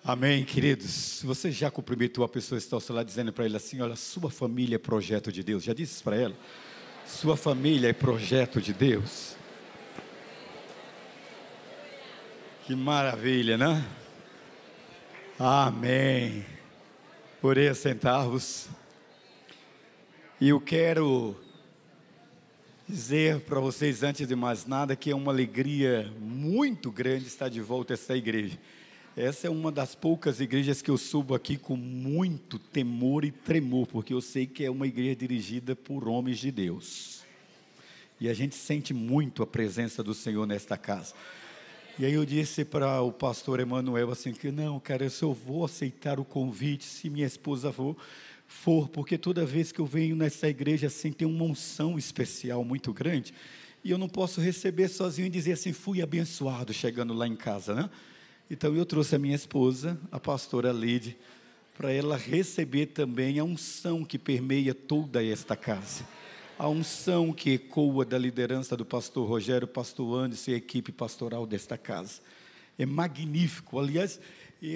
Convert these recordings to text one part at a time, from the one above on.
Amém, queridos. Se você já cumprimentou a pessoa que está ao seu lado, dizendo para ele assim: olha, sua família é projeto de Deus. Já disse isso para ela? Sua família é projeto de Deus. Que maravilha, né? Amém. Porém, sentar-vos. E eu quero dizer para vocês, antes de mais nada, que é uma alegria muito grande estar de volta a essa igreja. Essa é uma das poucas igrejas que eu subo aqui com muito temor e tremor, porque eu sei que é uma igreja dirigida por homens de Deus. E a gente sente muito a presença do Senhor nesta casa. E aí eu disse para o pastor Emanuel assim, que não, cara, eu só vou aceitar o convite se minha esposa for, porque toda vez que eu venho nessa igreja assim, tem uma unção especial muito grande, e eu não posso receber sozinho e dizer assim, fui abençoado chegando lá em casa, né? Então eu trouxe a minha esposa, a pastora Lide, para ela receber também a unção que permeia toda esta casa. A unção que ecoa da liderança do pastor Rogério, pastor Anderson e a equipe pastoral desta casa. É magnífico. Aliás,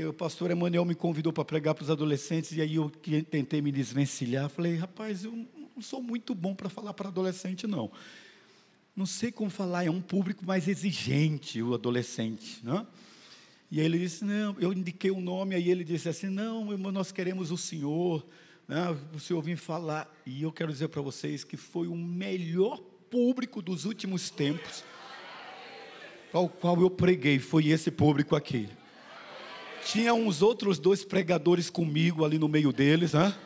o pastor Emanuel me convidou para pregar para os adolescentes, e aí eu tentei me desvencilhar. Falei, rapaz, eu não sou muito bom para falar para adolescente, não. Não sei como falar, é um público mais exigente, o adolescente, né? E aí ele disse, não, eu indiquei o nome, aí ele disse assim, não, irmão, nós queremos o senhor, né? O senhor vem falar. E eu quero dizer para vocês que foi o melhor público dos últimos tempos, ao qual eu preguei, foi esse público aqui. Tinha uns outros 2 pregadores comigo ali no meio deles, né?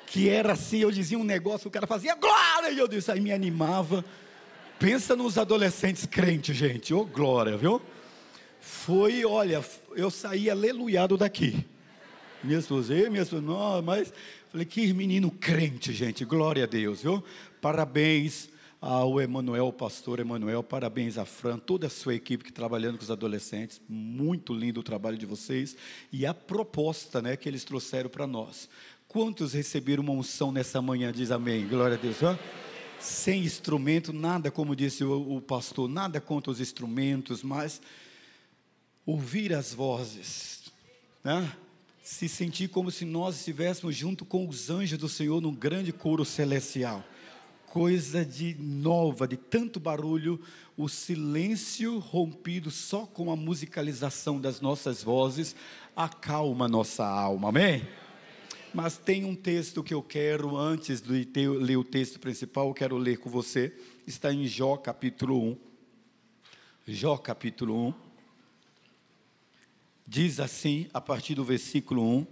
Que era assim, eu dizia um negócio, o cara fazia glória, e eu disse, aí me animava. Pensa nos adolescentes crentes, gente, ô glória, viu? Foi, olha, eu saí aleluiado daqui. Minha esposa, não, mas falei, que menino crente, gente, glória a Deus, viu? Parabéns ao Emanuel, pastor Emanuel, parabéns a Fran, toda a sua equipe que trabalhando com os adolescentes, muito lindo o trabalho de vocês, e a proposta, né, que eles trouxeram para nós. Quantos receberam uma unção nessa manhã, diz amém, glória a Deus, viu? Sem instrumento, nada, como disse o pastor, nada contra os instrumentos, mas ouvir as vozes, né? Se sentir como se nós estivéssemos junto com os anjos do Senhor num grande coro celestial, coisa de nova, de tanto barulho, o silêncio rompido só com a musicalização das nossas vozes, acalma nossa alma, amém? Mas tem um texto que eu quero, antes de ler o texto principal, eu quero ler com você, está em Jó capítulo 1, Jó capítulo 1, diz assim, a partir do versículo 1,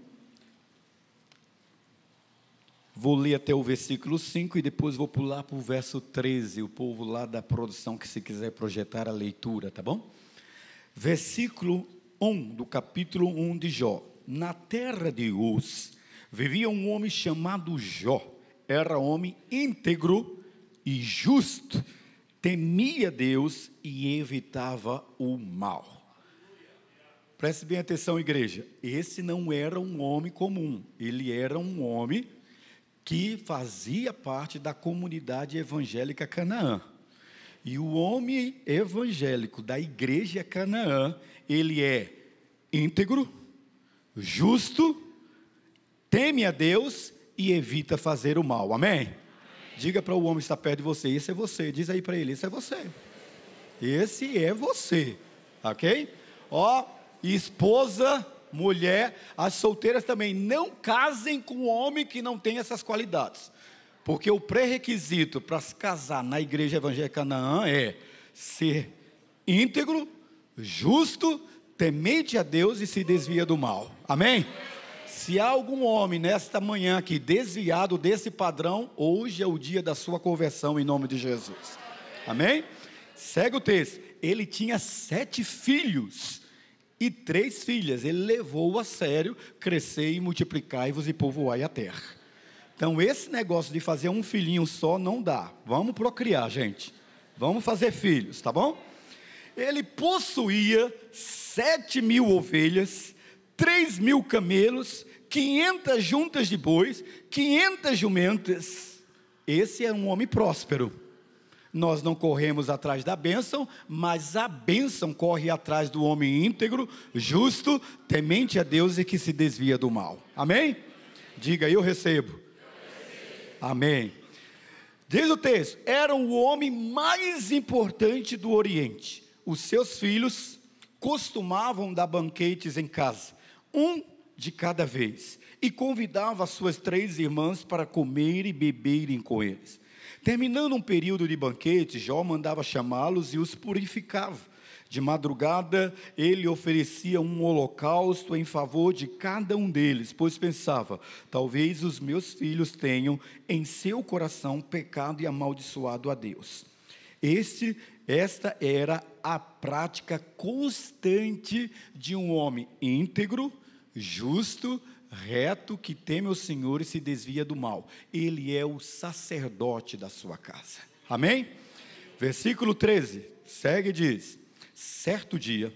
vou ler até o versículo 5 e depois vou pular para o verso 13, o povo lá da produção que se quiser projetar a leitura, tá bom? Versículo 1 do capítulo 1 de Jó. Na terra de Uz vivia um homem chamado Jó, era homem íntegro e justo, temia Deus e evitava o mal. Preste bem atenção, igreja, esse não era um homem comum, ele era um homem que fazia parte da comunidade evangélica Canaã. E o homem evangélico da igreja Canaã, ele é íntegro, justo, teme a Deus e evita fazer o mal, amém? Diga para o homem que está perto de você, esse é você, diz aí para ele, esse é você. Esse é você, ok? Ó, esposa, mulher, as solteiras também, não casem com um homem que não tem essas qualidades, porque o pré-requisito para se casar na igreja evangélica Canaã é ser íntegro, justo, temente a Deus e se desvia do mal, amém? Se há algum homem nesta manhã aqui desviado desse padrão, hoje é o dia da sua conversão em nome de Jesus, amém? Segue o texto, ele tinha 7 filhos e 3 filhas, ele levou a sério, crescei e multiplicai-vos e povoai a terra. Então esse negócio de fazer um filhinho só não dá, vamos procriar, gente, vamos fazer filhos, tá bom? Ele possuía 7.000 ovelhas, 3.000 camelos, 500 juntas de bois, 500 jumentas. Esse é um homem próspero. Nós não corremos atrás da bênção, mas a bênção corre atrás do homem íntegro, justo, temente a Deus e que se desvia do mal. Amém? Diga, eu recebo. Amém. Diz o texto: era o homem mais importante do Oriente. Os seus filhos costumavam dar banquetes em casa, um de cada vez, e convidava as suas 3 irmãs para comer e beberem com eles. Terminando um período de banquete, Jó mandava chamá-los e os purificava. De madrugada, ele oferecia um holocausto em favor de cada um deles, pois pensava: talvez os meus filhos tenham em seu coração pecado e amaldiçoado a Deus. Esta era a prática constante de um homem íntegro, justo, reto, que teme o Senhor e se desvia do mal. Ele é o sacerdote da sua casa. Amém? Versículo 13, segue e diz: certo dia,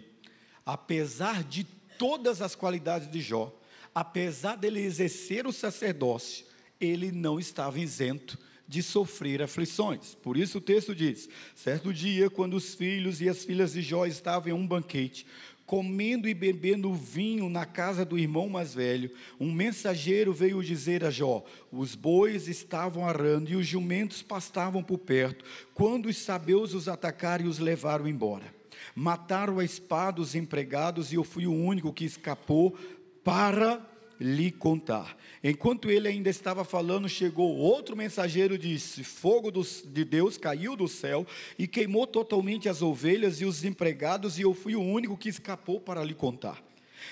apesar de todas as qualidades de Jó, apesar dele exercer o sacerdócio, ele não estava isento de sofrer aflições. Por isso o texto diz: certo dia, quando os filhos e as filhas de Jó estavam em um banquete, comendo e bebendo vinho na casa do irmão mais velho, um mensageiro veio dizer a Jó: os bois estavam arando e os jumentos pastavam por perto, quando os sabeus os atacaram e os levaram embora. Mataram a espada os empregados e eu fui o único que escapou para lhe contar. Enquanto ele ainda estava falando, chegou outro mensageiro e disse: fogo de Deus caiu do céu e queimou totalmente as ovelhas e os empregados, e eu fui o único que escapou para lhe contar.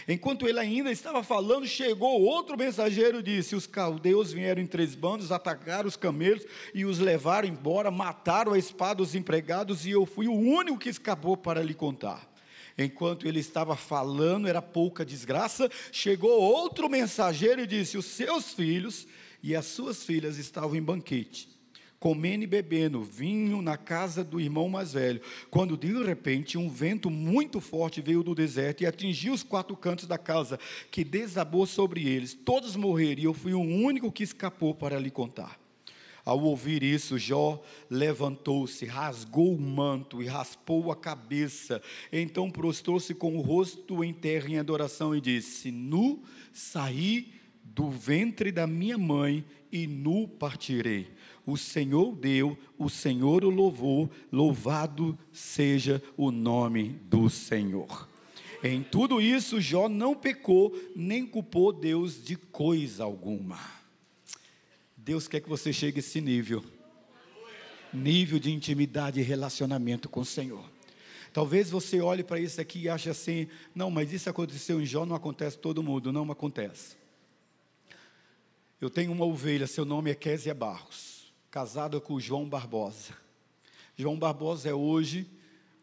Enquanto ele ainda estava falando, chegou outro mensageiro e disse: os caldeus vieram em 3 bandos, atacaram os camelos e os levaram embora, mataram a espada os empregados, e eu fui o único que escapou para lhe contar. Enquanto ele estava falando, era pouca desgraça, chegou outro mensageiro e disse: os seus filhos e as suas filhas estavam em banquete, comendo e bebendo vinho na casa do irmão mais velho, quando de repente um vento muito forte veio do deserto e atingiu os 4 cantos da casa, que desabou sobre eles, todos morreram, e eu fui o único que escapou para lhe contar. Ao ouvir isso, Jó levantou-se, rasgou o manto e raspou a cabeça. Então prostrou-se com o rosto em terra em adoração e disse: nu saí do ventre da minha mãe e nu partirei. O Senhor deu, o Senhor o louvou, louvado seja o nome do Senhor. Em tudo isso, Jó não pecou, nem culpou Deus de coisa alguma. Deus quer que você chegue a esse nível de intimidade e relacionamento com o Senhor. Talvez você olhe para isso aqui e ache assim: não, mas isso aconteceu em Jó, não acontece todo mundo. Não acontece. Eu tenho uma ovelha, seu nome é Késia Barros, casada com o João Barbosa. João Barbosa é hoje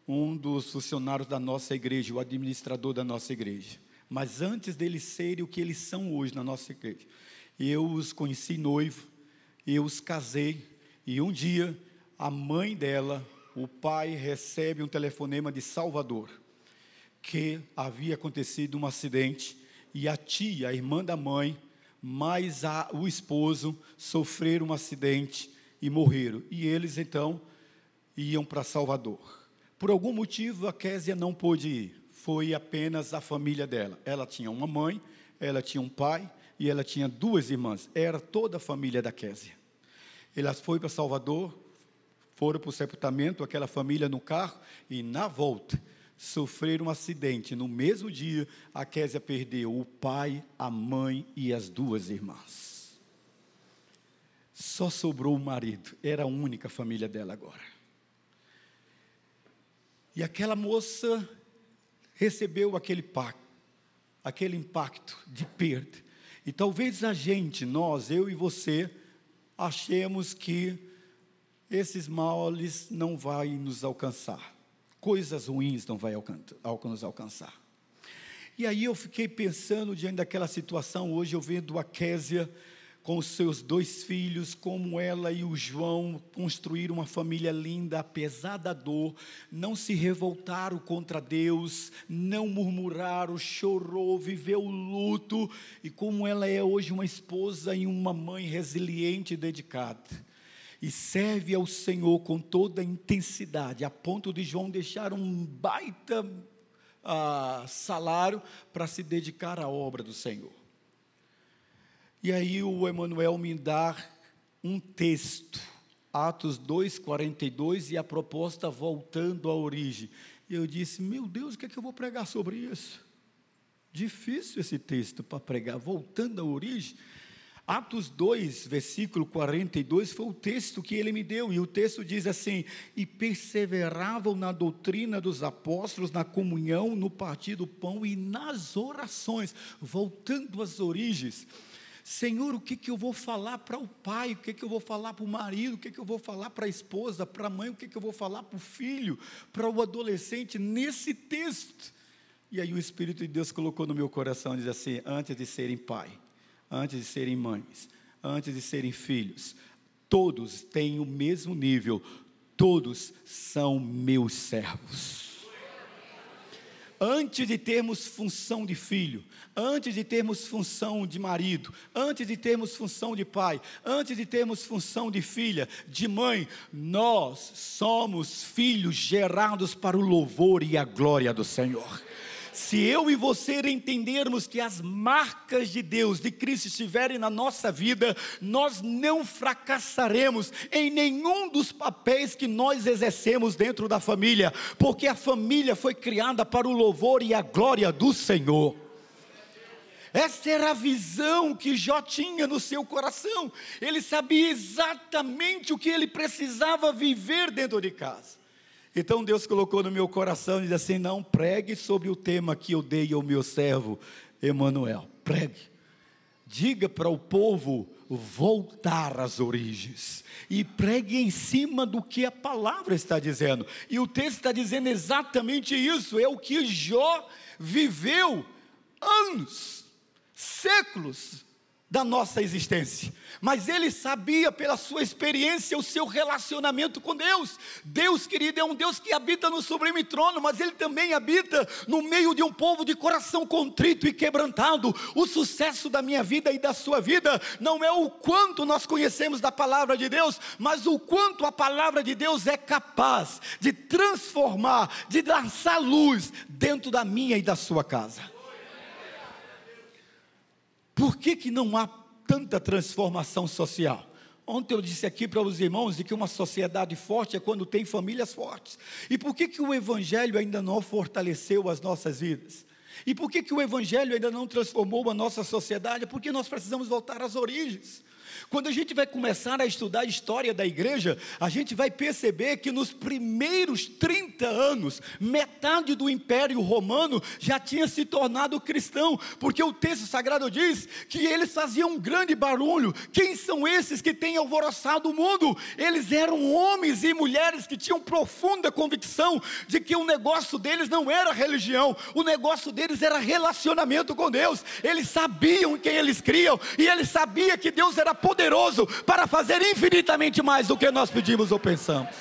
um dos funcionários da nossa igreja, o administrador da nossa igreja. Mas antes deles serem o que eles são hoje na nossa igreja, eu os conheci noivo, eu os casei, e um dia a mãe dela, o pai, recebe um telefonema de Salvador, que havia acontecido um acidente, e a tia, a irmã da mãe, mais o esposo, sofreram um acidente e morreram, e eles então iam para Salvador. Por algum motivo a Késia não pôde ir, foi apenas a família dela. Ela tinha uma mãe, ela tinha um pai, e ela tinha 2 irmãs, era toda a família da Késia. Elas foram para Salvador, foram para o sepultamento, aquela família no carro, e na volta, sofreram um acidente. No mesmo dia, a Késia perdeu o pai, a mãe e as 2 irmãs. Só sobrou o marido, era a única família dela agora. E aquela moça recebeu aquele impacto de perda. E talvez a gente, nós, eu e você, achemos que esses males não vão nos alcançar. Coisas ruins não vão nos alcançar. E aí eu fiquei pensando diante daquela situação, hoje eu vendo a Késia com os seus 2 filhos, como ela e o João construíram uma família linda, apesar da dor, não se revoltaram contra Deus, não murmuraram, chorou, viveu o luto, e como ela é hoje uma esposa e uma mãe resiliente e dedicada. e serve ao Senhor com toda a intensidade, a ponto de João deixar um baita salário para se dedicar à obra do Senhor. E aí o Emanuel me dá um texto, Atos 2:42, e a proposta voltando à origem. E eu disse, meu Deus, o que é que eu vou pregar sobre isso? Difícil esse texto para pregar, voltando à origem. Atos 2, versículo 42, foi o texto que ele me deu, e o texto diz assim: e perseveravam na doutrina dos apóstolos, na comunhão, no partir do pão e nas orações. Voltando às origens. Senhor, o que eu vou falar para o pai, o que eu vou falar para o marido, o que eu vou falar para a esposa, para a mãe, o que eu vou falar para o filho, para o adolescente, nesse texto? E aí o Espírito de Deus colocou no meu coração, diz assim: antes de serem pai, antes de serem mães, antes de serem filhos, todos têm o mesmo nível, todos são meus servos. Antes de termos função de filho, antes de termos função de marido, antes de termos função de pai, antes de termos função de filha, de mãe, nós somos filhos gerados para o louvor e a glória do Senhor. Se eu e você entendermos que as marcas de Deus, de Cristo estiverem na nossa vida, nós não fracassaremos em nenhum dos papéis que nós exercemos dentro da família, porque a família foi criada para o louvor e a glória do Senhor. Essa era a visão que Jó tinha no seu coração. Ele sabia exatamente o que ele precisava viver dentro de casa. Então Deus colocou no meu coração e diz assim: não pregue sobre o tema que eu dei ao meu servo Emanuel. Pregue, diga para o povo voltar às origens, e pregue em cima do que a palavra está dizendo. E o texto está dizendo exatamente isso. É o que Jó viveu anos, séculos da nossa existência, mas ele sabia pela sua experiência o seu relacionamento com Deus. Deus, querido, é um Deus que habita no sublime trono, mas ele também habita no meio de um povo de coração contrito e quebrantado. O sucesso da minha vida e da sua vida não é o quanto nós conhecemos da palavra de Deus, mas o quanto a palavra de Deus é capaz de transformar, de lançar luz dentro da minha e da sua casa. Por que não há tanta transformação social? Ontem eu disse aqui para os irmãos de que uma sociedade forte é quando tem famílias fortes. E por que o Evangelho ainda não fortaleceu as nossas vidas? E por que o Evangelho ainda não transformou a nossa sociedade? Porque nós precisamos voltar às origens. Quando a gente vai começar a estudar a história da igreja, a gente vai perceber que nos primeiros 30 anos, metade do Império Romano já tinha se tornado cristão, porque o texto sagrado diz que eles faziam um grande barulho. Quem são esses que têm alvoroçado o mundo? Eles eram homens e mulheres que tinham profunda convicção de que o negócio deles não era religião, o negócio deles era relacionamento com Deus. Eles sabiam quem eles criam, e eles sabiam que Deus era poderoso para fazer infinitamente mais do que nós pedimos ou pensamos.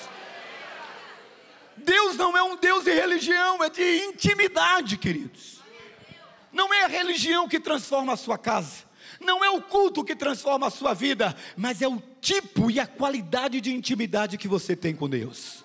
Deus não é um Deus de religião, é de intimidade, queridos. Não é a religião que transforma a sua casa, não é o culto que transforma a sua vida, mas é o tipo e a qualidade de intimidade que você tem com Deus.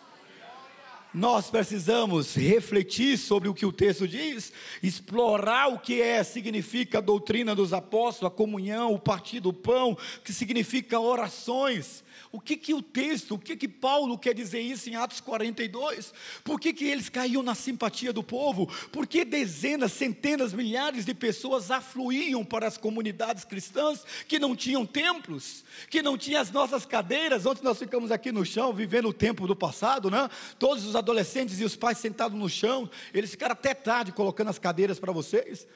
Nós precisamos refletir sobre o que o texto diz, explorar o que significa a doutrina dos apóstolos, a comunhão, o partir do pão, o que significa orações. O que o texto, o que Paulo quer dizer isso em Atos 42? Por que eles caíam na simpatia do povo? Por que dezenas, centenas, milhares de pessoas afluíam para as comunidades cristãs que não tinham templos, que não tinham as nossas cadeiras? Ontem nós ficamos aqui no chão, vivendo o tempo do passado, né? Todos os adolescentes e os pais sentados no chão, eles ficaram até tarde colocando as cadeiras para vocês.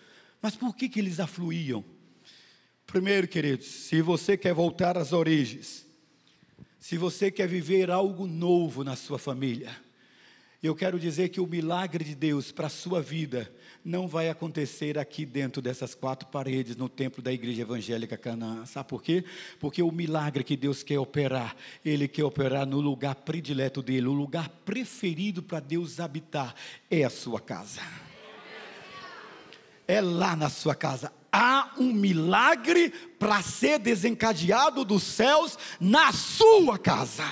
Mas por que eles afluíam? Primeiro, queridos, se você quer voltar às origens, se você quer viver algo novo na sua família, eu quero dizer que o milagre de Deus para a sua vida não vai acontecer aqui dentro dessas quatro paredes, no templo da Igreja Evangélica Canaã. Sabe por quê? Porque o milagre que Deus quer operar, Ele quer operar no lugar predileto dEle, o lugar preferido para Deus habitar é a sua casa. É lá na sua casa. há um milagre para ser desencadeado dos céus na sua casa.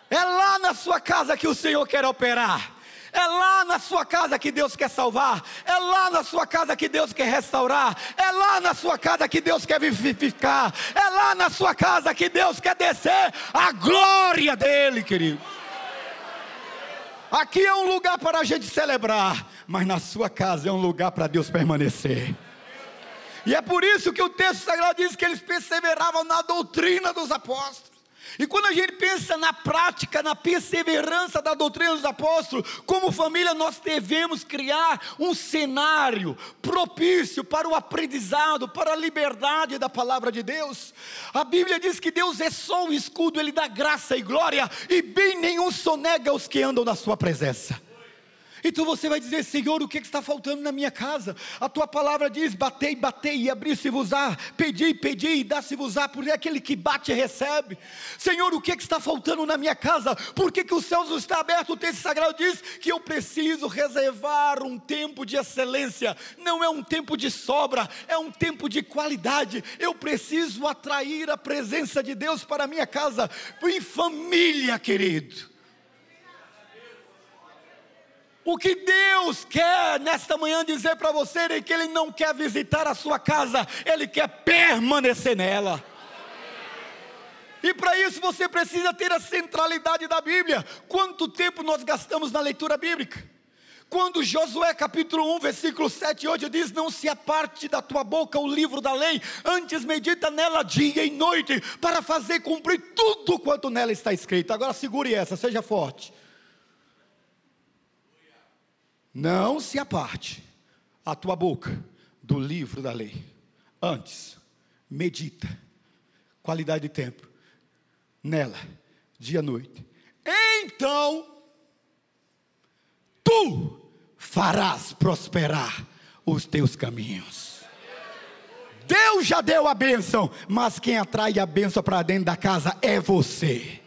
É lá na sua casa que o Senhor quer operar. É lá na sua casa que Deus quer salvar. É lá na sua casa que Deus quer restaurar. É lá na sua casa que Deus quer vivificar. É lá na sua casa que Deus quer descer a glória dele, querido. Aqui é um lugar para a gente celebrar, mas na sua casa é um lugar para Deus permanecer. E é por isso que o texto sagrado diz que eles perseveravam na doutrina dos apóstolos. E quando a gente pensa na prática, na perseverança da doutrina dos apóstolos, como família nós devemos criar um cenário propício para o aprendizado, para a liberdade da palavra de Deus. A Bíblia diz que Deus é só um escudo, Ele dá graça e glória, e bem nenhum sonega os que andam na sua presença. Então você vai dizer: Senhor, o que está faltando na minha casa? A tua palavra diz: batei, batei e abri-se-vos-á, pedi, pedi e dá-se-vos-á, porque aquele que bate recebe. Senhor, o que está faltando na minha casa? Por que os céus não estão abertos? O texto sagrado diz que eu preciso reservar um tempo de excelência. Não é um tempo de sobra, é um tempo de qualidade. Eu preciso atrair a presença de Deus para a minha casa, em família, querido. O que Deus quer nesta manhã dizer para você é que Ele não quer visitar a sua casa, Ele quer permanecer nela. E para isso você precisa ter a centralidade da Bíblia. Quanto tempo nós gastamos na leitura bíblica? Quando Josué capítulo 1 versículo 7 e 8 diz: não se aparte da tua boca o livro da lei, antes medita nela dia e noite, para fazer cumprir tudo quanto nela está escrito. Agora segure essa, seja forte. Não se aparte a tua boca do livro da lei. Antes, medita, qualidade de tempo, nela, dia e noite. Então, tu farás prosperar os teus caminhos. Deus já deu a bênção, mas quem atrai a bênção para dentro da casa é você.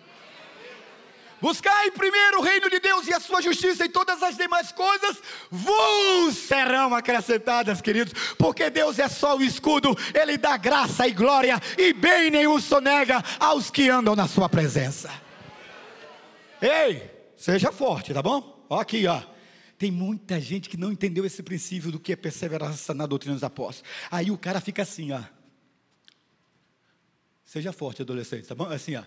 Buscai primeiro o reino de Deus e a sua justiça, e todas as demais coisas vos serão acrescentadas, queridos. Porque Deus é só o escudo, Ele dá graça e glória, e bem nenhum sonega aos que andam na sua presença. Ei, seja forte, tá bom? Ó aqui, ó. Tem muita gente que não entendeu esse princípio do que é perseverança na doutrina dos apóstolos. Aí o cara fica assim, ó. Seja forte, adolescente, tá bom? Assim, ó.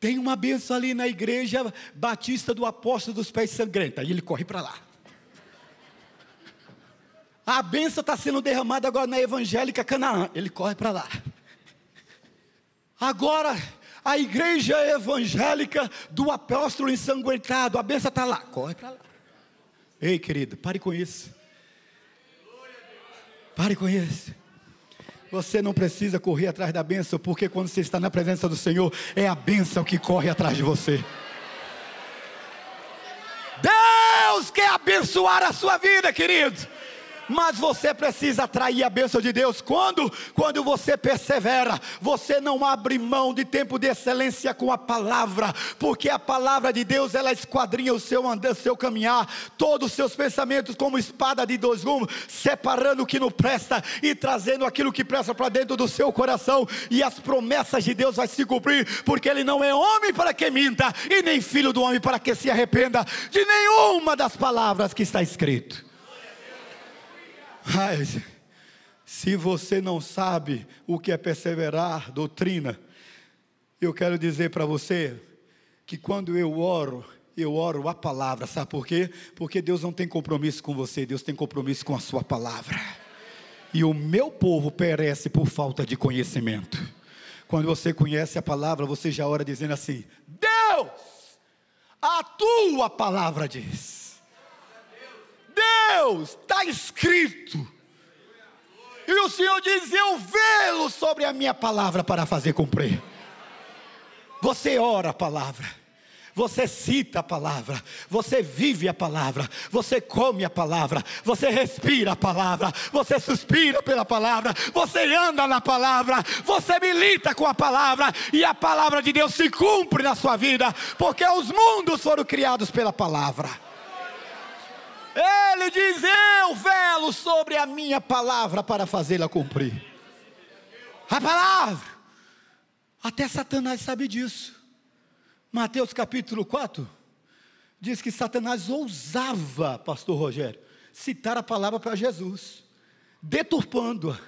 Tem uma bênção ali na igreja batista do apóstolo dos pés sangrentos. Aí ele corre para lá. A bênção está sendo derramada agora na evangélica Canaã. Ele corre para lá. Agora a igreja evangélica do apóstolo ensanguentado. A bênção está lá. Corre para lá. Ei, querido, pare com isso. Pare com isso. Você não precisa correr atrás da bênção, porque quando você está na presença do Senhor, é a bênção que corre atrás de você. Deus quer abençoar a sua vida, querido. Mas você precisa atrair a bênção de Deus. Quando você persevera, você não abre mão de tempo de excelência com a palavra, porque a palavra de Deus, ela esquadrinha o seu andar, o seu caminhar, todos os seus pensamentos como espada de dois gumes, separando o que não presta e trazendo aquilo que presta para dentro do seu coração, e as promessas de Deus vai se cumprir, porque Ele não é homem para que minta, e nem filho do homem para que se arrependa de nenhuma das palavras que está escrito. Mas, se você não sabe o que é perseverar, doutrina, eu quero dizer para você, que quando eu oro a palavra, sabe por quê? Porque Deus não tem compromisso com você, Deus tem compromisso com a sua palavra. E o meu povo perece por falta de conhecimento. Quando você conhece a palavra, você já ora dizendo assim: Deus, a tua palavra diz. Deus, está escrito. E o Senhor diz: eu velo sobre a minha palavra para fazer cumprir. Você ora a palavra, você cita a palavra, você vive a palavra, você come a palavra, você respira a palavra, você suspira pela palavra, você anda na palavra, você milita com a palavra, e a palavra de Deus se cumpre na sua vida, porque os mundos foram criados pela palavra. Ele diz: eu velo velo sobre a minha palavra para fazê-la cumprir. A palavra. Até Satanás sabe disso. Mateus capítulo 4 diz que Satanás ousava, pastor Rogério, citar a palavra para Jesus, deturpando-a,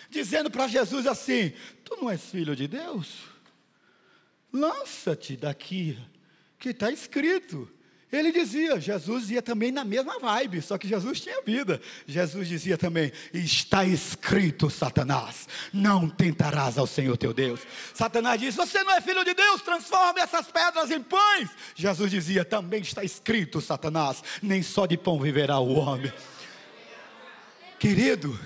dizendo para Jesus assim: tu não és filho de Deus? Lança-te daqui, que está escrito. Ele dizia, Jesus ia também na mesma vibe, só que Jesus tinha vida. Jesus dizia também: está escrito, Satanás, não tentarás ao Senhor teu Deus. Satanás disse: você não é filho de Deus, transforme essas pedras em pães. Jesus dizia: também está escrito, Satanás, nem só de pão viverá o homem. Querido,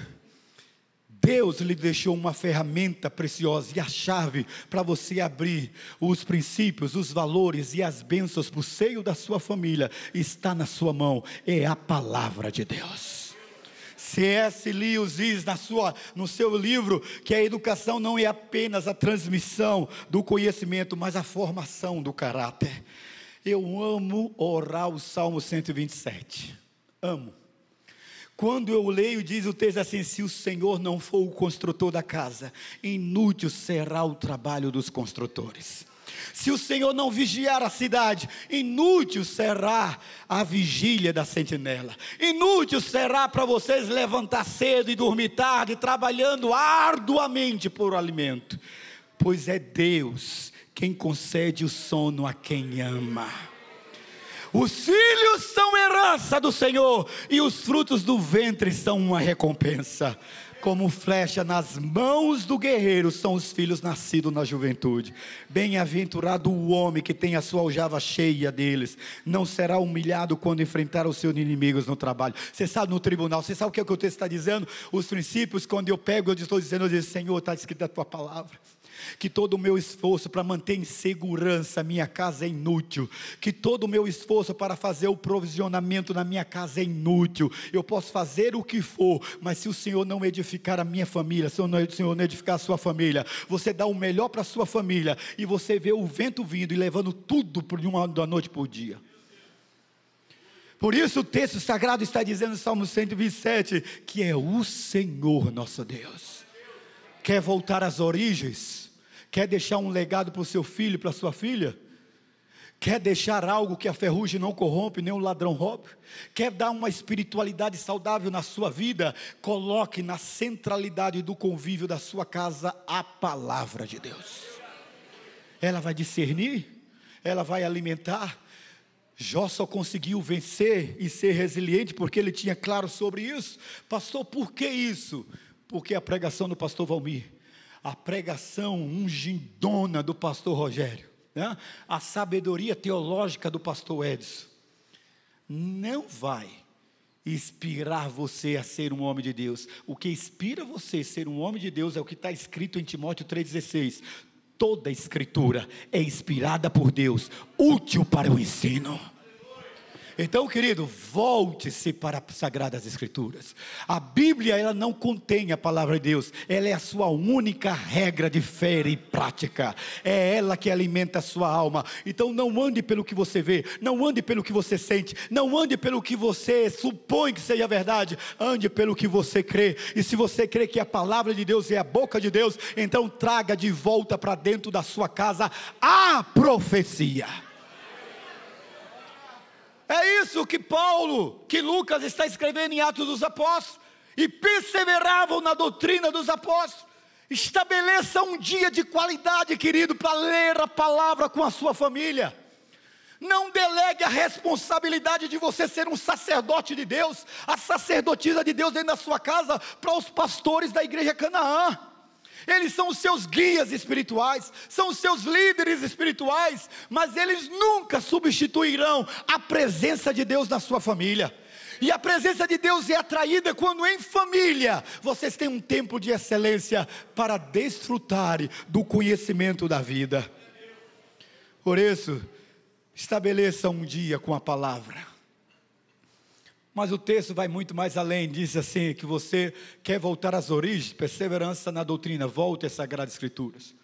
Deus lhe deixou uma ferramenta preciosa e a chave para você abrir os princípios, os valores e as bênçãos para o seio da sua família. Está na sua mão, é a palavra de Deus. C.S. Lewis diz no seu livro que a educação não é apenas a transmissão do conhecimento, mas a formação do caráter. Eu amo orar o Salmo 127, amo. Quando eu leio, diz o texto assim: se o Senhor não for o construtor da casa, inútil será o trabalho dos construtores. Se o Senhor não vigiar a cidade, inútil será a vigília da sentinela. Inútil será para vocês levantar cedo e dormir tarde, trabalhando arduamente por alimento. Pois é Deus quem concede o sono a quem ama. Os filhos são herança do Senhor, e os frutos do ventre são uma recompensa. Como flecha nas mãos do guerreiro são os filhos nascidos na juventude. Bem-aventurado o homem que tem a sua aljava cheia deles. Não será humilhado quando enfrentar os seus inimigos no trabalho. Você sabe, no tribunal, você sabe o que o texto está dizendo? Os princípios, quando eu pego, eu estou dizendo, Senhor, está escrito na tua palavra que todo o meu esforço para manter em segurança a minha casa é inútil, que todo o meu esforço para fazer o provisionamento na minha casa é inútil. Eu posso fazer o que for, mas se o Senhor não edificar a minha família, se o Senhor não edificar a sua família, você dá o melhor para a sua família, e você vê o vento vindo e levando tudo da noite por dia. Por isso o texto sagrado está dizendo no Salmo 127, que é o Senhor nosso Deus. Quer voltar às origens? Quer deixar um legado para o seu filho, para a sua filha? Quer deixar algo que a ferrugem não corrompe, nem o ladrão rouba? Quer dar uma espiritualidade saudável na sua vida? Coloque na centralidade do convívio da sua casa a palavra de Deus. Ela vai discernir, ela vai alimentar. Jó só conseguiu vencer e ser resiliente porque ele tinha claro sobre isso. Pastor, por que isso? Porque a pregação do pastor Valmir, a pregação ungidona do pastor Rogério, né? A sabedoria teológica do pastor Edson, não vai inspirar você a ser um homem de Deus. O que inspira você a ser um homem de Deus é o que está escrito em Timóteo 3,16. Toda a escritura é inspirada por Deus, útil para o ensino. Então, querido, volte-se para as Sagradas Escrituras. A Bíblia, ela não contém a palavra de Deus. Ela é a sua única regra de fé e prática. É ela que alimenta a sua alma. Então não ande pelo que você vê, não ande pelo que você sente, não ande pelo que você supõe que seja verdade. Ande pelo que você crê. E se você crê que a palavra de Deus é a boca de Deus, então traga de volta para dentro da sua casa a profecia. É isso que Lucas está escrevendo em Atos dos Apóstolos. E perseveravam na doutrina dos apóstolos. Estabeleça um dia de qualidade, querido, para ler a palavra com a sua família. Não delegue a responsabilidade de você ser um sacerdote de Deus, a sacerdotisa de Deus dentro da sua casa, para os pastores da igreja Canaã. Eles são os seus guias espirituais, são os seus líderes espirituais, mas eles nunca substituirão a presença de Deus na sua família. E a presença de Deus é atraída quando em família vocês têm um tempo de excelência para desfrutarem do conhecimento da vida. Por isso, estabeleça um dia com a palavra. Mas o texto vai muito mais além, diz assim, que você quer voltar às origens, perseverança na doutrina, volte às Sagradas Escrituras.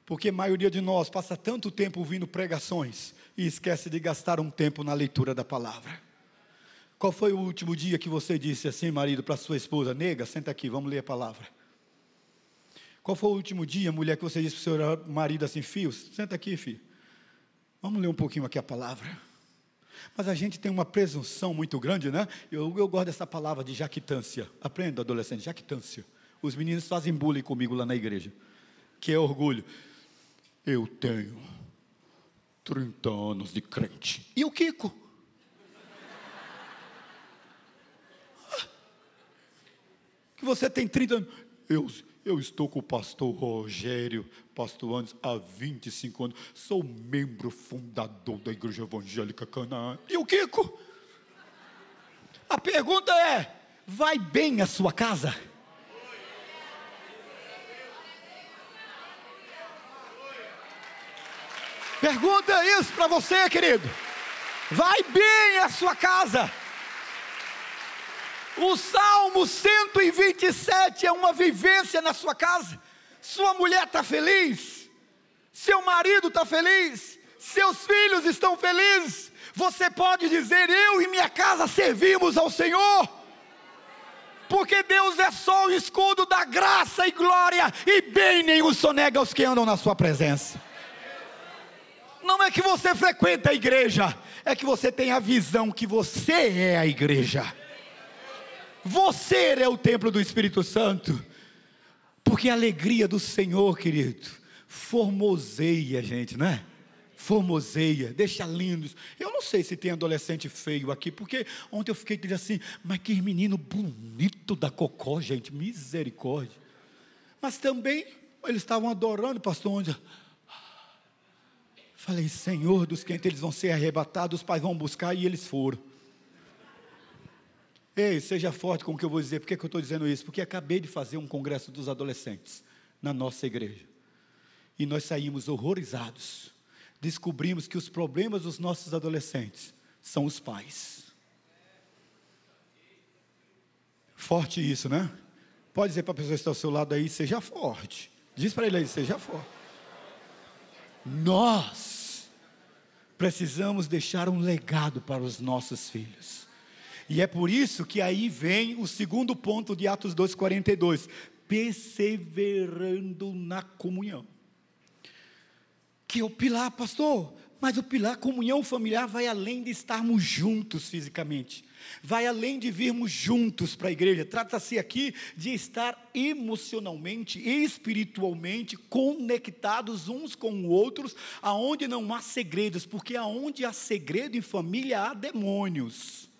Porque a maioria de nós passa tanto tempo ouvindo pregações e esquece de gastar um tempo na leitura da palavra. Qual foi o último dia que você disse assim, marido, para sua esposa: nega, senta aqui, vamos ler a palavra? Qual foi o último dia, mulher, que você disse para o seu marido assim: filho, senta aqui, filho, vamos ler um pouquinho aqui a palavra? Mas a gente tem uma presunção muito grande, né? Eu gosto dessa palavra de jactância. Aprenda, adolescente, jactância. Os meninos fazem bullying comigo lá na igreja, que é orgulho. Eu tenho 30 anos de crente. E o Kiko? Que você tem 30 anos. Eu estou com o pastor Rogério, pastor Anderson, há 25 anos. Sou membro fundador da Igreja Evangélica Canaã. E o Kiko? A pergunta é: vai bem a sua casa? Pergunta isso para você, querido. Vai bem a sua casa? O Salmo 127 é uma vivência na sua casa. Sua mulher está feliz, seu marido está feliz, seus filhos estão felizes. Você pode dizer: eu e minha casa servimos ao Senhor, porque Deus é só o escudo da graça e glória, e bem nenhum sonega aos que andam na sua presença. Não é que você frequenta a igreja, é que você tem a visão que você é a igreja. Você é o templo do Espírito Santo. Porque a alegria do Senhor, querido, formoseia a gente, né? Formoseia, deixa lindos. Eu não sei se tem adolescente feio aqui, porque ontem eu fiquei dizendo assim: mas que menino bonito da Cocó, gente, misericórdia. Mas também eles estavam adorando, pastor, onde? Falei: Senhor dos quentes, eles vão ser arrebatados, os pais vão buscar, e eles foram. Ei, seja forte com o que eu vou dizer. Por que eu estou dizendo isso? Porque acabei de fazer um congresso dos adolescentes na nossa igreja, e nós saímos horrorizados. Descobrimos que os problemas dos nossos adolescentes são os pais. Forte isso, né? Pode dizer para a pessoa que está ao seu lado aí: seja forte. Diz para ele aí: seja forte. Nós precisamos deixar um legado para os nossos filhos. E é por isso que aí vem o segundo ponto de Atos 2:42, perseverando na comunhão. Que é o pilar, pastor, mas o pilar comunhão familiar vai além de estarmos juntos fisicamente, vai além de virmos juntos para a igreja. Trata-se aqui de estar emocionalmente e espiritualmente conectados uns com os outros, aonde não há segredos, porque aonde há segredo em família há demônios.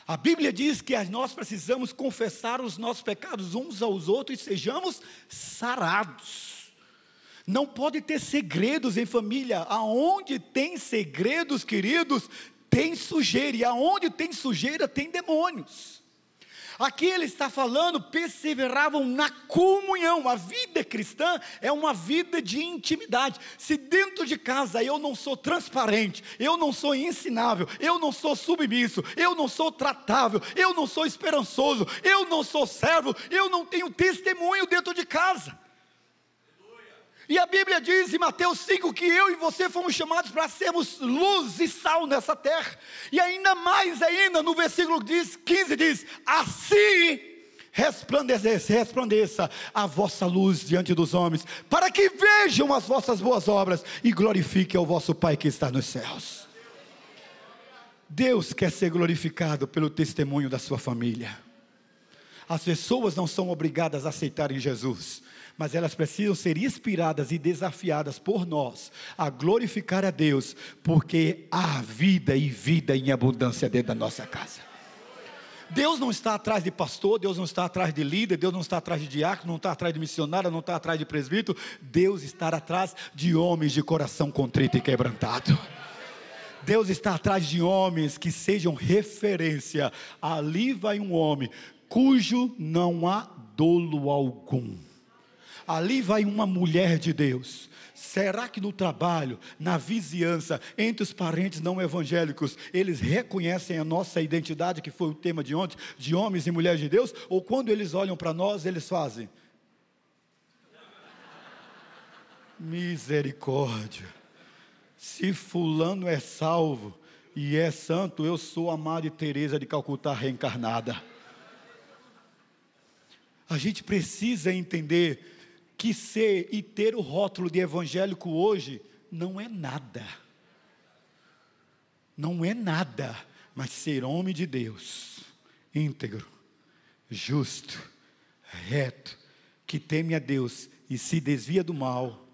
A Bíblia diz que nós precisamos confessar os nossos pecados uns aos outros e sejamos sarados. Não pode ter segredos em família. Aonde tem segredos, queridos, tem sujeira, e aonde tem sujeira tem demônios. Aqui ele está falando: perseveravam na comunhão. A vida cristã é uma vida de intimidade. Se dentro de casa eu não sou transparente, eu não sou ensinável, eu não sou submisso, eu não sou tratável, eu não sou esperançoso, eu não sou servo, eu não tenho testemunho dentro de casa. E a Bíblia diz em Mateus 5 que eu e você fomos chamados para sermos luz e sal nessa terra. E ainda mais ainda, no versículo 15 diz: assim resplandeça a vossa luz diante dos homens, para que vejam as vossas boas obras e glorifiquem ao vosso Pai que está nos céus. Deus quer ser glorificado pelo testemunho da sua família. As pessoas não são obrigadas a aceitarem Jesus, mas elas precisam ser inspiradas e desafiadas por nós a glorificar a Deus, porque há vida e vida em abundância dentro da nossa casa. Deus não está atrás de pastor, Deus não está atrás de líder, Deus não está atrás de diácono, não está atrás de missionário, não está atrás de presbítero. Deus está atrás de homens de coração contrito e quebrantado. Deus está atrás de homens que sejam referência. Ali vai um homem cujo não há dolo algum. Ali vai uma mulher de Deus. Será que no trabalho, na vizinhança, entre os parentes não evangélicos, eles reconhecem a nossa identidade, que foi o tema de ontem, de homens e mulheres de Deus? Ou quando eles olham para nós, eles fazem: misericórdia, se fulano é salvo, e é santo, eu sou a Madre Teresa de Calcutá reencarnada. A gente precisa entender que ser e ter o rótulo de evangélico hoje não é nada. Não é nada, mas ser homem de Deus, íntegro, justo, reto, que teme a Deus e se desvia do mal,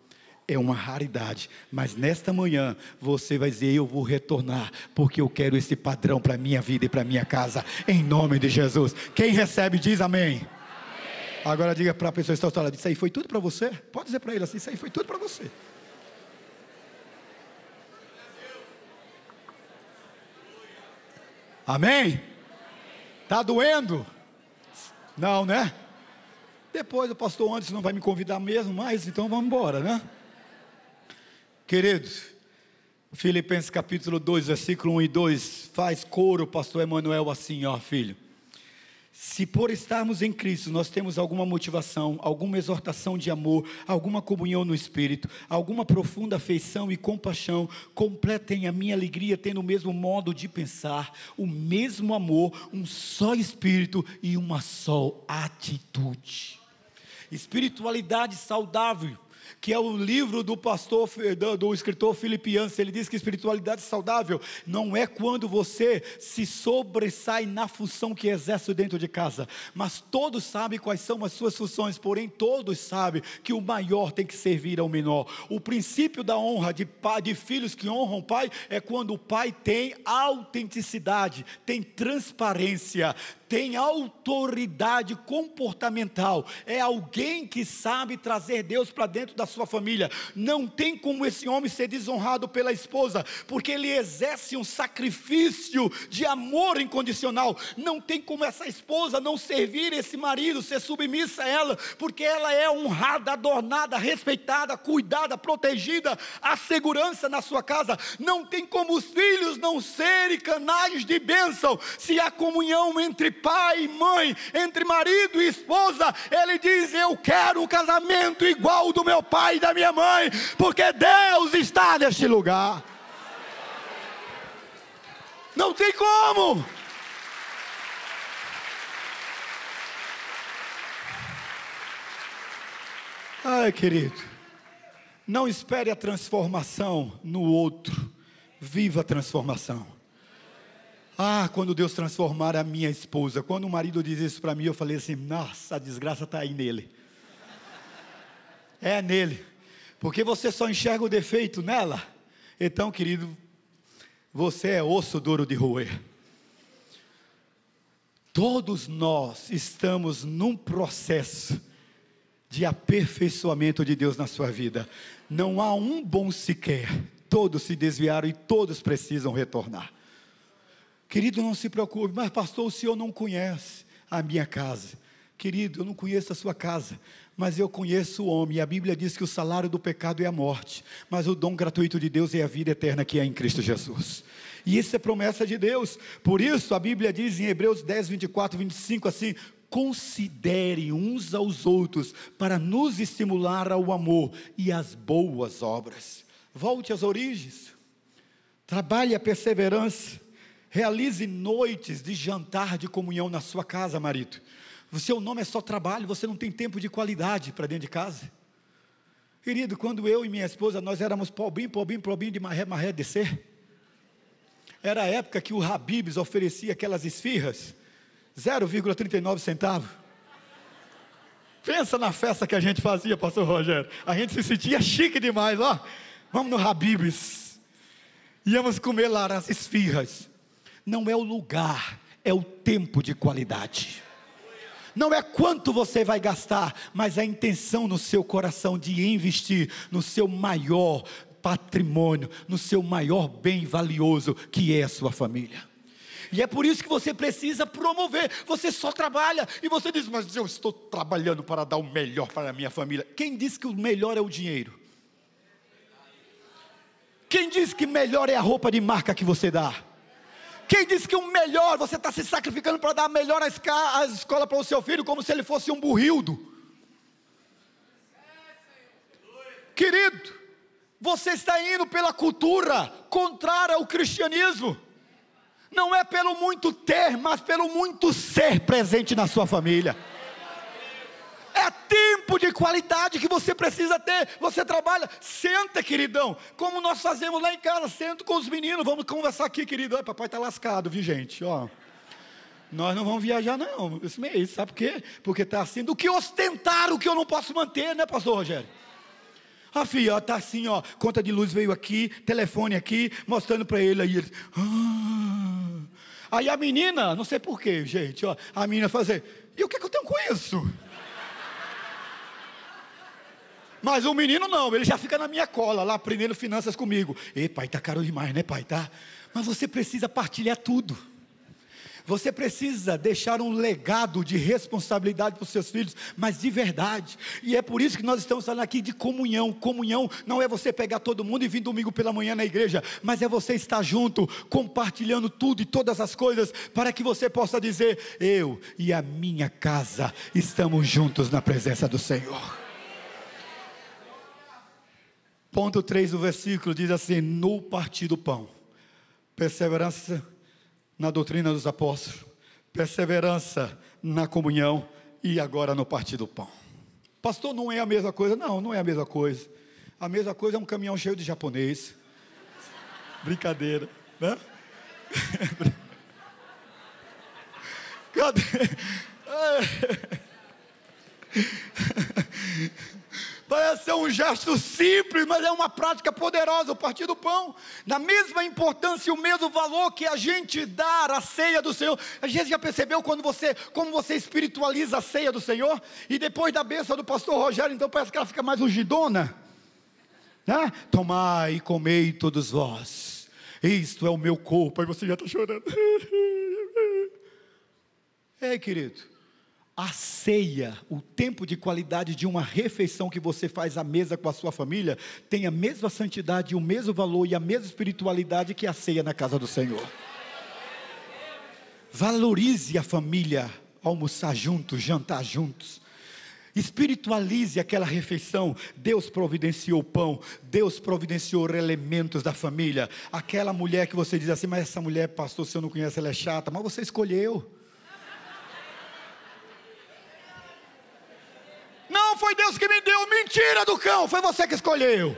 é uma raridade. Mas nesta manhã você vai dizer: eu vou retornar, porque eu quero esse padrão para a minha vida e para a minha casa, em nome de Jesus. Quem recebe diz amém. Amém. Agora diga para a pessoa que está ao seu lado: isso aí foi tudo para você? Pode dizer para ele assim: isso aí foi tudo para você. Amém? Está doendo? Não, né? Depois o pastor Anderson não vai me convidar mesmo mais, então vamos embora, né? Queridos, Filipenses capítulo 2, versículo 1 e 2, faz coro, pastor Emanuel, assim, ó filho. Se por estarmos em Cristo, nós temos alguma motivação, alguma exortação de amor, alguma comunhão no Espírito, alguma profunda afeição e compaixão, completem a minha alegria, tendo o mesmo modo de pensar, o mesmo amor, um só Espírito e uma só atitude. Espiritualidade saudável, que é o livro do pastor, do escritor Philip Yancey. Ele diz que espiritualidade saudável não é quando você se sobressai na função que exerce dentro de casa, mas todos sabem quais são as suas funções, porém todos sabem que o maior tem que servir ao menor. O princípio da honra de filhos que honram o pai é quando o pai tem autenticidade, tem transparência, tem autoridade comportamental, é alguém que sabe trazer Deus para dentro da sua família. Não tem como esse homem ser desonrado pela esposa, porque ele exerce um sacrifício de amor incondicional. Não tem como essa esposa não servir esse marido, ser submissa a ela, porque ela é honrada, adornada, respeitada, cuidada, protegida, a segurança na sua casa. Não tem como os filhos não serem canais de bênção, se há comunhão entre pai e mãe, entre marido e esposa. Ele diz: eu quero um casamento igual do meu pai e da minha mãe, porque Deus está neste lugar. Não tem como. Ai, querido, não espere a transformação no outro, viva a transformação. Quando Deus transformar a minha esposa. Quando o marido diz isso para mim, eu falei assim: nossa, a desgraça está aí nele. É nele, porque você só enxerga o defeito nela. Então, querido, você é osso duro de roer. Todos nós estamos num processo de aperfeiçoamento de Deus na sua vida. Não há um bom sequer. Todos se desviaram e todos precisam retornar. Querido, não se preocupe: mas pastor, o senhor não conhece a minha casa. Querido, eu não conheço a sua casa, mas eu conheço o homem. E a Bíblia diz que o salário do pecado é a morte, mas o dom gratuito de Deus é a vida eterna que é em Cristo Jesus. E isso é promessa de Deus. Por isso a Bíblia diz em Hebreus 10, 24, 25 assim: considerem uns aos outros para nos estimular ao amor e às boas obras. Volte às origens, trabalhe a perseverança. Realize noites de jantar de comunhão na sua casa, marido. O seu nome é só trabalho, você não tem tempo de qualidade para dentro de casa. Querido, quando eu e minha esposa, nós éramos pobrinho de maré descer. Era a época que o Habib's oferecia aquelas esfirras, 0,39 centavos. Pensa na festa que a gente fazia, pastor Rogério. A gente se sentia chique demais, ó. Vamos no Habib's. Íamos comer lá as esfirras. Não é o lugar, é o tempo de qualidade. Não é quanto você vai gastar, mas a intenção no seu coração de investir no seu maior patrimônio, no seu maior bem valioso, que é a sua família. E é por isso que você precisa promover. Você só trabalha e você diz: mas eu estou trabalhando para dar o melhor para a minha família. Quem diz que o melhor é o dinheiro? Quem diz que melhor é a roupa de marca que você dá? Quem disse que o melhor, você está se sacrificando para dar a melhor à escola para o seu filho, como se ele fosse um burrildo? Querido, você está indo pela cultura contrária ao cristianismo. Não é pelo muito ter, mas pelo muito ser presente na sua família. É tempo de qualidade que você precisa ter. Você trabalha, senta, queridão, como nós fazemos lá em casa. Sento com os meninos, vamos conversar aqui, querido. Olha, papai está lascado, viu, gente? Ó, nós não vamos viajar não, esse mês, sabe por quê? Porque está assim, do que ostentar o que eu não posso manter, né, pastor Rogério? A filha está assim, ó, conta de luz veio aqui, telefone aqui, mostrando para ele, aí ele, aí a menina, não sei porquê, gente, ó, a menina fazer, e o que eu tenho com isso? Mas o menino não, ele já fica na minha cola, lá aprendendo finanças comigo. Ei, pai, tá caro demais, né, pai, tá? Mas você precisa partilhar tudo. Você precisa deixar um legado de responsabilidade para os seus filhos, mas de verdade. E é por isso que nós estamos falando aqui de comunhão. Comunhão não é você pegar todo mundo e vir domingo pela manhã na igreja, mas é você estar junto, compartilhando tudo e todas as coisas, para que você possa dizer, eu e a minha casa estamos juntos na presença do Senhor. Ponto 3 do versículo diz assim, no partir do pão, perseverança na doutrina dos apóstolos, perseverança na comunhão e agora no partir do pão. Pastor, não é a mesma coisa? Não, não é a mesma coisa. A mesma coisa é um caminhão cheio de japonês. Brincadeira, né? Cadê? Parece ser um gesto simples, mas é uma prática poderosa, o partir do pão, na mesma importância e o mesmo valor que a gente dá à ceia do Senhor. A gente já percebeu como você espiritualiza a ceia do Senhor? E depois da bênção do pastor Rogério, então parece que ela fica mais ungidona, né? Tomai e comei todos vós, isto é o meu corpo. Aí você já está chorando. Ei, querido, a ceia, o tempo de qualidade de uma refeição que você faz à mesa com a sua família, tem a mesma santidade, o mesmo valor e a mesma espiritualidade que a ceia na casa do Senhor. Valorize a família, almoçar juntos, jantar juntos. Espiritualize aquela refeição. Deus providenciou o pão, Deus providenciou elementos da família. Aquela mulher que você diz assim, mas essa mulher, pastor, se eu não conheço, ela é chata, mas você escolheu. Não foi Deus que me deu, mentira do cão, foi você que escolheu.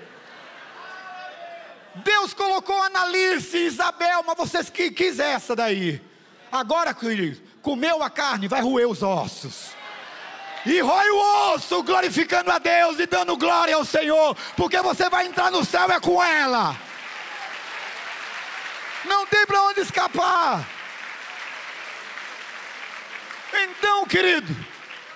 Deus colocou Analice e Isabel, mas vocês que quis essa daí. Agora, querido, comeu a carne, vai roer os ossos. E rói o osso, glorificando a Deus e dando glória ao Senhor, porque você vai entrar no céu é com ela. Não tem para onde escapar. Então, querido,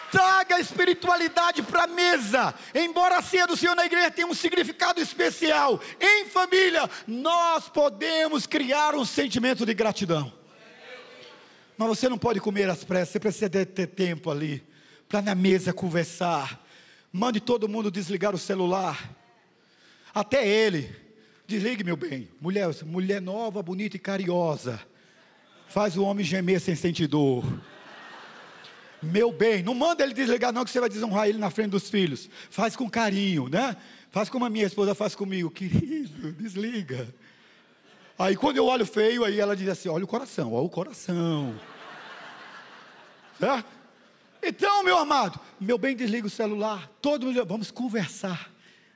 traga a espiritualidade para a mesa. Embora a ceia do Senhor na igreja tenha um significado especial, em família nós podemos criar um sentimento de gratidão. Mas você não pode comer às pressas, você precisa ter tempo ali, para na mesa conversar. Mande todo mundo desligar o celular, até ele. Desligue, meu bem. Mulher nova, bonita e carinhosa, faz o homem gemer sem sentir dor. Meu bem, não manda ele desligar não, que você vai desonrar ele na frente dos filhos. Faz com carinho, né? Faz como a minha esposa faz comigo. Querido, desliga. Aí quando eu olho feio, aí ela diz assim, olha o coração, olha o coração. Certo? Então, meu amado, meu bem, desliga o celular. Todo mundo, vamos conversar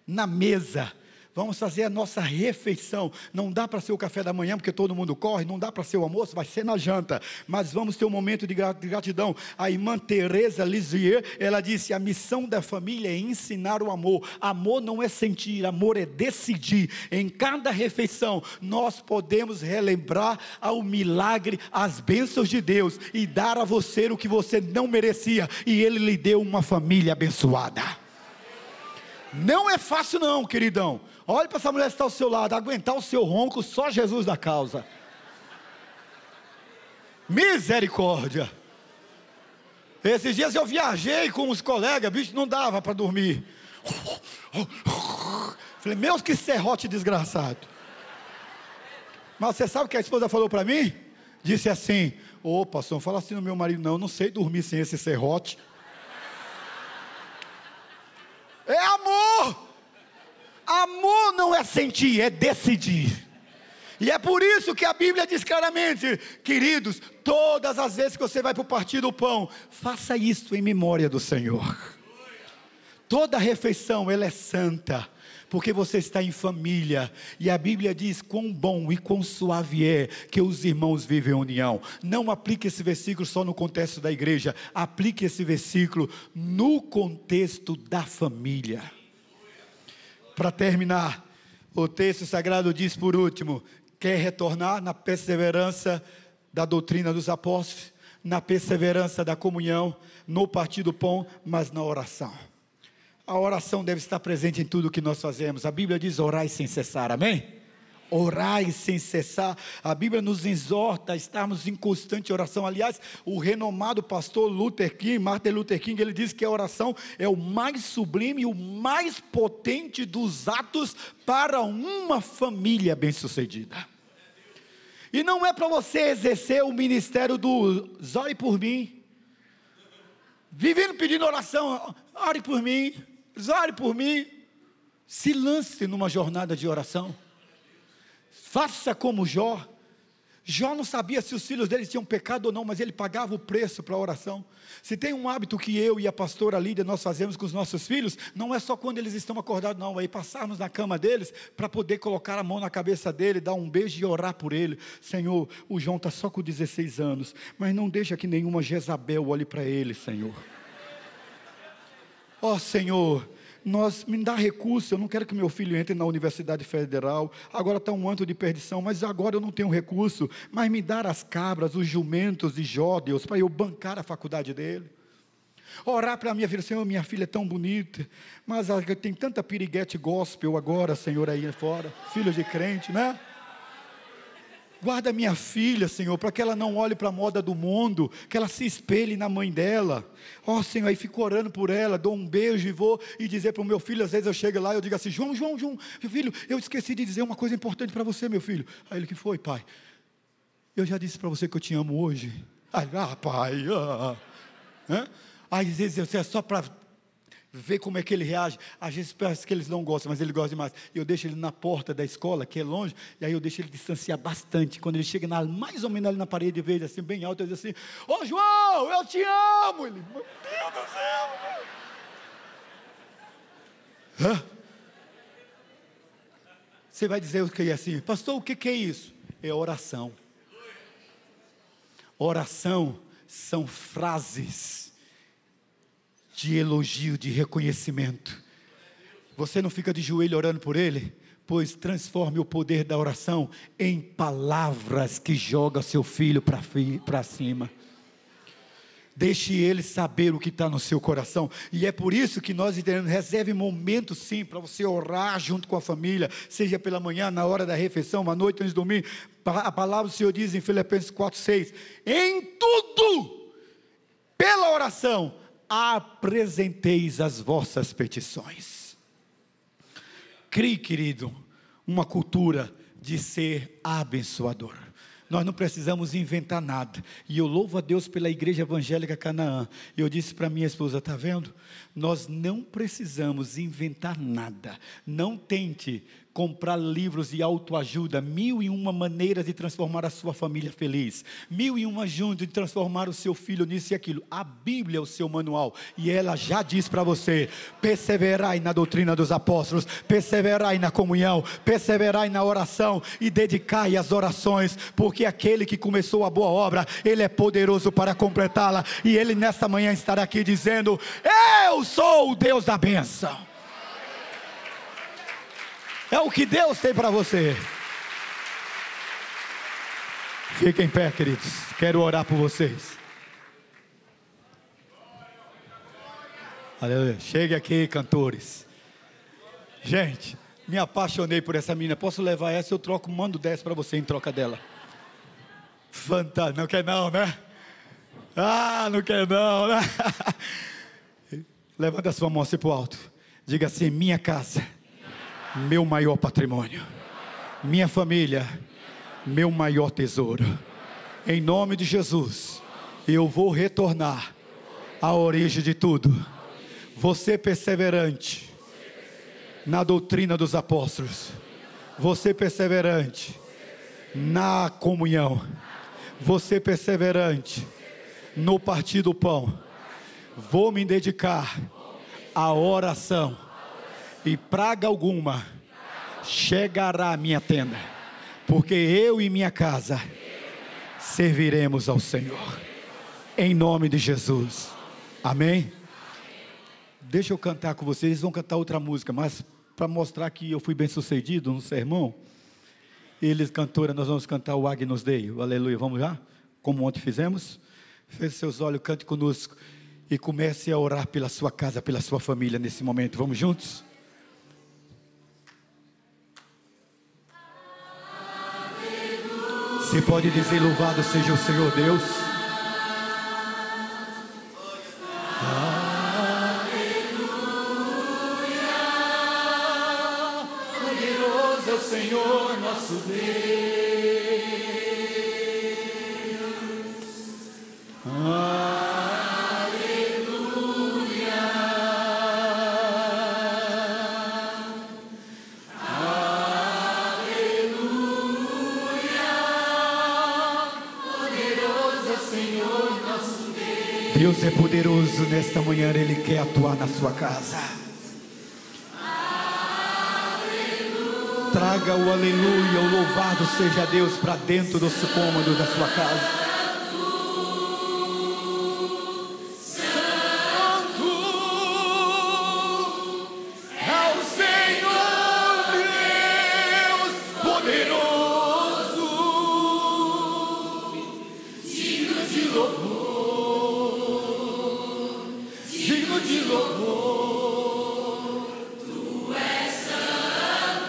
na mesa. Vamos fazer a nossa refeição. Não dá para ser o café da manhã, porque todo mundo corre. Não dá para ser o almoço, vai ser na janta. Mas vamos ter um momento de gratidão. A irmã Teresa Lisieux, ela disse, a missão da família é ensinar o amor. Amor não é sentir, amor é decidir. Em cada refeição, nós podemos relembrar ao milagre, as bênçãos de Deus, e dar a você o que você não merecia, e Ele lhe deu uma família abençoada. Não é fácil não, queridão. Olhe para essa mulher que está ao seu lado, aguentar o seu ronco, só Jesus da causa. Misericórdia. Esses dias eu viajei com os colegas, bicho, não dava para dormir. Falei, meu, que serrote desgraçado. Mas você sabe o que a esposa falou para mim? Disse assim, ô pastor, não fala assim no meu marido não, eu não sei dormir sem esse serrote. É amor. Amor não é sentir, é decidir. E é por isso que a Bíblia diz claramente, queridos, todas as vezes que você vai para o partir do pão, faça isso em memória do Senhor. Toda refeição, ela é santa, porque você está em família, e a Bíblia diz quão bom e quão suave é que os irmãos vivem em união. Não aplique esse versículo só no contexto da igreja, aplique esse versículo no contexto da família. Para terminar, o texto sagrado diz por último, quer retornar na perseverança da doutrina dos apóstolos, na perseverança da comunhão, no partir do pão, mas na oração. A oração deve estar presente em tudo que nós fazemos. A Bíblia diz orai sem cessar, amém? Orai sem cessar. A Bíblia nos exorta a estarmos em constante oração. Aliás, o renomado pastor Martin Luther King, ele diz que a oração é o mais sublime e o mais potente dos atos para uma família bem-sucedida. E não é para você exercer o ministério do ore por mim, vivendo pedindo oração, ore por mim, ore por mim. Se lance numa jornada de oração. Faça como Jó. Jó não sabia se os filhos dele tinham pecado ou não, mas ele pagava o preço para a oração. Se tem um hábito que eu e a pastora Lídia nós fazemos com os nossos filhos, não é só quando eles estão acordados, não, é passarmos na cama deles, para poder colocar a mão na cabeça dele, dar um beijo e orar por ele. Senhor, o João está só com 16 anos, mas não deixa que nenhuma Jezabel olhe para ele, Senhor. Ó Senhor, me dá recurso, eu não quero que meu filho entre na Universidade Federal, agora está um ano de perdição, mas agora eu não tenho recurso, mas me dá as cabras, os jumentos e Jó, Deus, para eu bancar a faculdade dele. Orar para a minha filha, Senhor, minha filha é tão bonita, mas tem tanta piriguete gospel agora, Senhor, aí fora, filhos de crente, né? Guarda minha filha, Senhor, para que ela não olhe para a moda do mundo, que ela se espelhe na mãe dela. Ó Senhor, aí fico orando por ela, dou um beijo e vou e dizer para o meu filho, às vezes eu chego lá e eu digo assim, João, meu filho, eu esqueci de dizer uma coisa importante para você, meu filho. Aí ele, que foi, pai? Eu já disse para você que eu te amo hoje. Aí, pai, Aí às vezes é só para ver como é que ele reage. Às vezes parece que eles não gostam, mas ele gosta demais. Eu deixo ele na porta da escola, que é longe, e aí eu deixo ele distanciar bastante. Quando ele chega mais ou menos ali na parede, vejo assim, bem alto, eu digo assim, ô João, eu te amo. Ele, meu Deus do céu. Você vai dizer o que é assim, pastor, o que é isso? É oração. Oração são frases de elogio, de reconhecimento. Você não fica de joelho orando por ele? Pois transforme o poder da oração em palavras que joga seu filho para cima. Deixe ele saber o que está no seu coração. E é por isso que nós entendemos, reserve momento sim, para você orar junto com a família, seja pela manhã, na hora da refeição, à noite, antes de dormir. A palavra do Senhor diz em Filipenses 4:6, em tudo, pela oração, apresenteis as vossas petições. Crie, querido, uma cultura de ser abençoador. Nós não precisamos inventar nada. E eu louvo a Deus pela Igreja Evangélica Canaã. Eu disse para minha esposa, está vendo? Nós não precisamos inventar nada. Não tente comprar livros de autoajuda, 1001 maneiras de transformar a sua família feliz, 1001 juntos de transformar o seu filho nisso e aquilo. A Bíblia é o seu manual, e ela já diz para você, perseverai na doutrina dos apóstolos, perseverai na comunhão, perseverai na oração, e dedicai as orações, porque aquele que começou a boa obra, ele é poderoso para completá-la, e ele nesta manhã estará aqui dizendo, eu sou o Deus da bênção. É o que Deus tem para você. Fiquem em pé, queridos. Quero orar por vocês. Aleluia. Chegue aqui, cantores. Gente, me apaixonei por essa menina. Posso levar essa? Eu troco, mando 10 para você em troca dela. Fantástico. Não quer não, né? Não quer não, né? Levanta a sua mão assim para o alto. Diga assim, minha casa, meu maior patrimônio, minha família, meu maior tesouro. Em nome de Jesus, eu vou retornar à origem de tudo. Você perseverante na doutrina dos apóstolos, você perseverante na comunhão, vou ser perseverante no partir do pão, vou me dedicar à oração, e praga alguma chegará à minha tenda, porque eu e minha casa serviremos ao Senhor, em nome de Jesus, amém? Deixa eu cantar com vocês, eles vão cantar outra música, mas para mostrar que eu fui bem sucedido no sermão, cantora, nós vamos cantar o Agnus Dei, o aleluia, vamos lá? Como ontem fizemos? Feche seus olhos, cante conosco, e comece a orar pela sua casa, pela sua família nesse momento, vamos juntos? Você pode dizer: louvado seja o Senhor Deus. Poderoso é o Senhor nosso Deus. Aleluia. Aleluia. Poderoso é o Senhor nosso Deus. Deus é poderoso nesta manhã, Ele quer atuar na sua casa. Traga o aleluia, o louvado seja Deus para dentro do seu cômodo da sua casa. Santo é o Senhor Deus poderoso, digno de louvor, digno de louvor.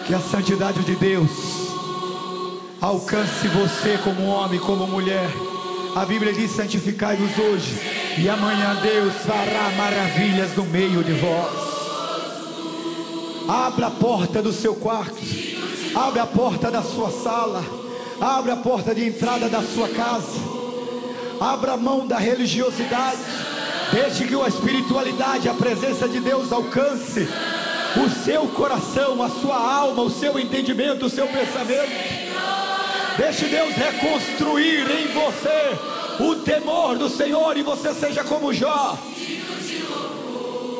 Que a santidade de Deus alcance você como homem, como mulher. A Bíblia diz: santificai-vos hoje, e amanhã Deus fará maravilhas no meio de vós. Abra a porta do seu quarto, abra a porta da sua sala, abra a porta de entrada da sua casa, abra a mão da religiosidade, deixe que a espiritualidade, a presença de Deus alcance o seu coração, a sua alma, o seu entendimento, o seu pensamento. Deixe Deus reconstruir em você o temor do Senhor, e você seja como Jó,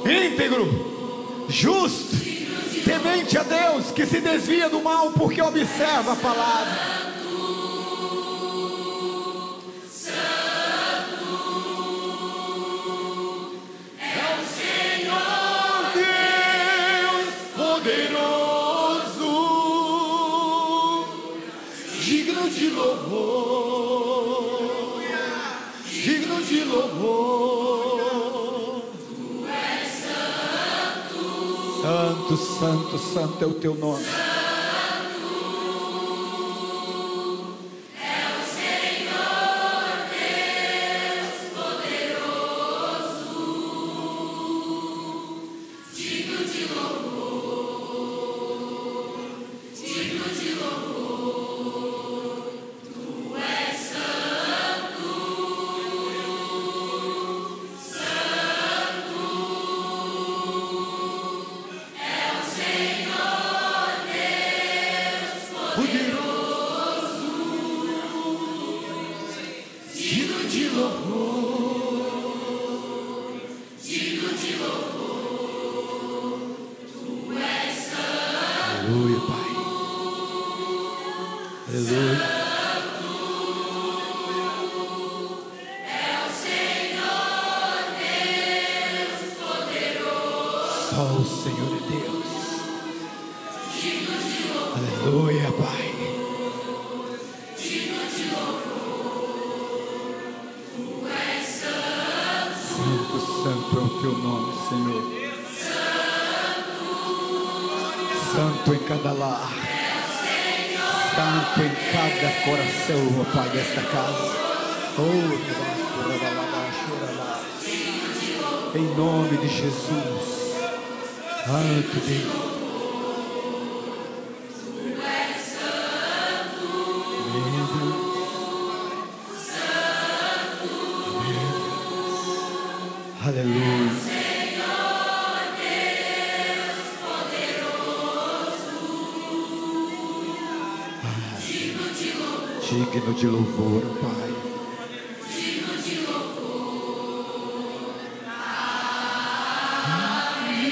íntegro, justo, temente a Deus, que se desvia do mal porque observa a palavra. Poderoso, digno de louvor, digno de louvor. Tu és santo, santo, santo, santo é o teu nome. Aleluia, Pai. Aleluia. É o Senhor Deus poderoso. Só o Senhor é Deus. Aleluia, Pai. Santo, santo é o teu nome, Senhor. Santo em cada lar, santo em cada coração, ó Pai, desta casa. Em nome de Jesus. Santo Deus. Aleluia. Digno de louvor. digno de louvor, Pai. Digno de louvor. Amém.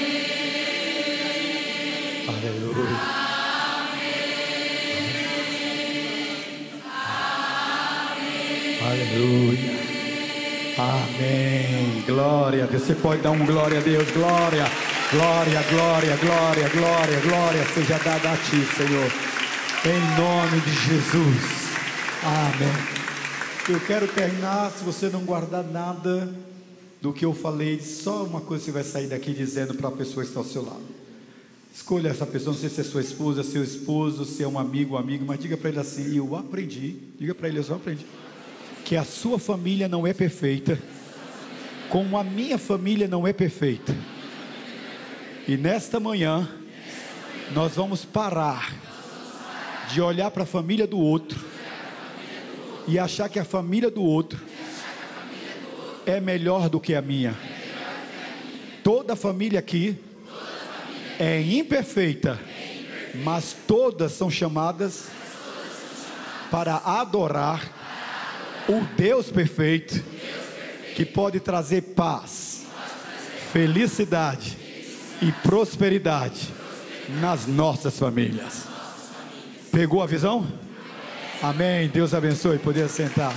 Aleluia. Aleluia. Amém. Glória a Deus. Você pode dar um glória a Deus. Glória. Glória, glória, glória, glória, glória seja dada a ti, Senhor. Em nome de Jesus. Amém. Eu quero terminar, se você não guardar nada do que eu falei, só uma coisa você vai sair daqui dizendo para a pessoa que está ao seu lado. Escolha essa pessoa, não sei se é sua esposa, seu esposo, se é um amigo, mas diga para ele assim: eu aprendi, diga para ele, eu só aprendi, que a sua família não é perfeita, como a minha família não é perfeita. E nesta manhã, nós vamos parar de olhar para a família do outro e achar que a família do outro é melhor do que a minha. Toda família aqui é imperfeita, mas todas são chamadas para adorar o Deus perfeito, que pode trazer paz, felicidade e prosperidade nas nossas famílias. Pegou a visão? Amém. Deus abençoe. Poder sentar.